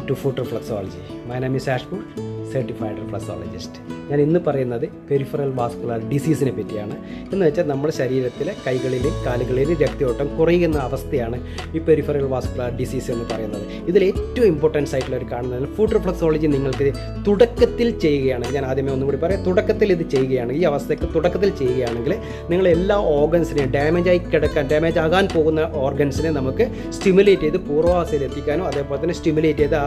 To foot reflexology. My name is ആഷ്പൂർ, certified reflexologist. ഞാൻ ഇന്ന് പറയുന്നത് പെരിഫറൽ വാസ്കുലർ ഡിസീസിനെ പറ്റിയാണ്. എന്ന് വെച്ചാൽ നമ്മുടെ ശരീരത്തിലെ കൈകളിലും കാലുകളിലും രക്തയോട്ടം കുറയുന്ന അവസ്ഥയാണ് ഈ പെരിഫറൽ വാസ്കുലർ ഡിസീസ് എന്ന് പറയുന്നത്. ഇതിൽ ഏറ്റവും ഇമ്പോർട്ടൻസ് ആയിട്ടുള്ള ഒരു കാണുന്നത് ഫുഡ് റിഫ്ലക്സോളജി നിങ്ങൾക്ക് തുടക്കത്തിൽ ചെയ്യുകയാണ്. ഞാൻ ആദ്യമേ ഒന്നും കൂടി പറയാം, തുടക്കത്തിൽ ഇത് ചെയ്യുകയാണ്, ഈ അവസ്ഥയ്ക്ക് തുടക്കത്തിൽ ചെയ്യുകയാണെങ്കിൽ നിങ്ങൾ എല്ലാ ഓർഗൻസിനെയും ഡാമേജ് ആകാൻ പോകുന്ന ഓർഗൻസിനെ നമുക്ക് സ്റ്റിമുലേറ്റ് ചെയ്ത് പൂർവാവസ്ഥയിൽ എത്തിക്കാനും അതേപോലെ തന്നെ സ്റ്റിമുലേറ്റ് ചെയ്ത്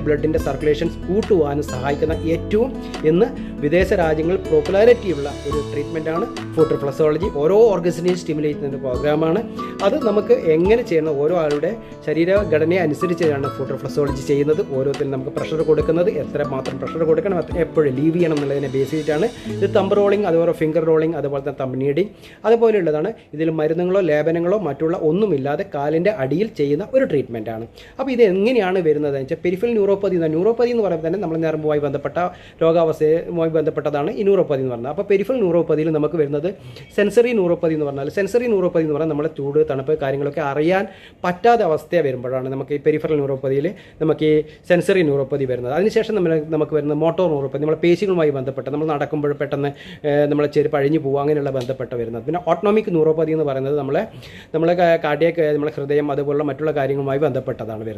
ബ്ലഡിൻ്റെ സർക്കുലേഷൻസ് കൂട്ടുവാനും സഹായിക്കുന്ന ഏറ്റവും ഇന്ന് വിദേശ രാജ്യങ്ങളിൽ പോപ്പുലാരിറ്റിയുള്ള ഒരു ട്രീറ്റ്മെൻറ്റാണ് ഫുഡ് റിഫ്ലക്സോളജി. ഓരോ ഓർഗൻസിനെയും സ്റ്റിമുലേറ്റ് ചെയ്യുന്ന പ്രോഗ്രാമാണ്. അത് നമുക്ക് എങ്ങനെ ചെയ്യണം, ഓരോ ആളുടെ ശരീരഘടനയെ അനുസരിച്ചാണ് ഫുഡ് റിഫ്ലക്സോളജി ചെയ്യുന്നത്. ഓരോരുത്തരും നമുക്ക് പ്രഷർ കൊടുക്കുന്നത്, എത്ര മാത്രം പ്രഷർ കൊടുക്കണം, എപ്പോഴും ലീവ് ചെയ്യണം എന്നുള്ളതിനെ ബേസ് ചെയ്തിട്ടാണ്. ഇത് തമ്പ് റോളിംഗ്, അതുപോലെ ഫിംഗർ റോളിംഗ്, അതുപോലെ തന്നെ തമ്പ് നീഡിങ് അതുപോലെയുള്ളതാണ്. ഇതിൽ മരുന്നുകളോ ലേപനങ്ങളോ മറ്റുള്ള ഒന്നുമില്ലാതെ കാലിൻ്റെ അടിയിൽ ചെയ്യുന്ന ഒരു ട്രീറ്റ്മെൻറ്റാണ്. അപ്പോൾ ഇത് എങ്ങനെയാണ് വരുന്നത് എന്ന് വെച്ചാൽ പെരിഫറൽ ന്യൂറോപ്പതി എന്ന് പറയുമ്പോൾ തന്നെ നമ്മൾ ഞരമ്പുമായി ബന്ധപ്പെട്ട രോഗാവസ്ഥയുമായി ബന്ധപ്പെട്ടതാണ് ഈ ന്യൂറോപ്പതി എന്ന് പറയുന്നത്. അപ്പോൾ പെരിഫറൽ ന്യൂറോപ്പതിയിൽ നമുക്ക് വരുന്നത് സെൻസറി ന്യൂറോപ്പതി എന്ന് പറഞ്ഞാൽ നമ്മുടെ ചൂട്, തണുപ്പ് കാര്യങ്ങളൊക്കെ അറിയാൻ പറ്റാത്ത അവസ്ഥ വരുമ്പോഴാണ് നമുക്ക് ഈ പെരിഫറൽ ന്യൂറോപ്പതിയിൽ നമുക്ക് ഈ സെൻസറി ന്യൂറോപ്പതി വരുന്നത്. അതിനുശേഷം നമുക്ക് വരുന്നത് മോട്ടോർ ന്യൂറോപ്പതി, നമ്മളെ പേശികളുമായി ബന്ധപ്പെട്ട് നമ്മൾ നടക്കുമ്പോൾ പെട്ടെന്ന് നമ്മളെ ചെരുപ്പ് അഴിഞ്ഞു പോകുക, അങ്ങനെയുള്ള ബന്ധപ്പെട്ട് വരുന്നത്. പിന്നെ ഓട്ടോണോമിക് ന്യൂറോപ്പതി എന്ന് പറയുന്നത് നമ്മളെ കാർഡിയക്, നമ്മളെ ഹൃദയം അതുപോലുള്ള മറ്റുള്ള കാര്യങ്ങളുമായി ബന്ധപ്പെട്ടതാണ് വരുന്നത്.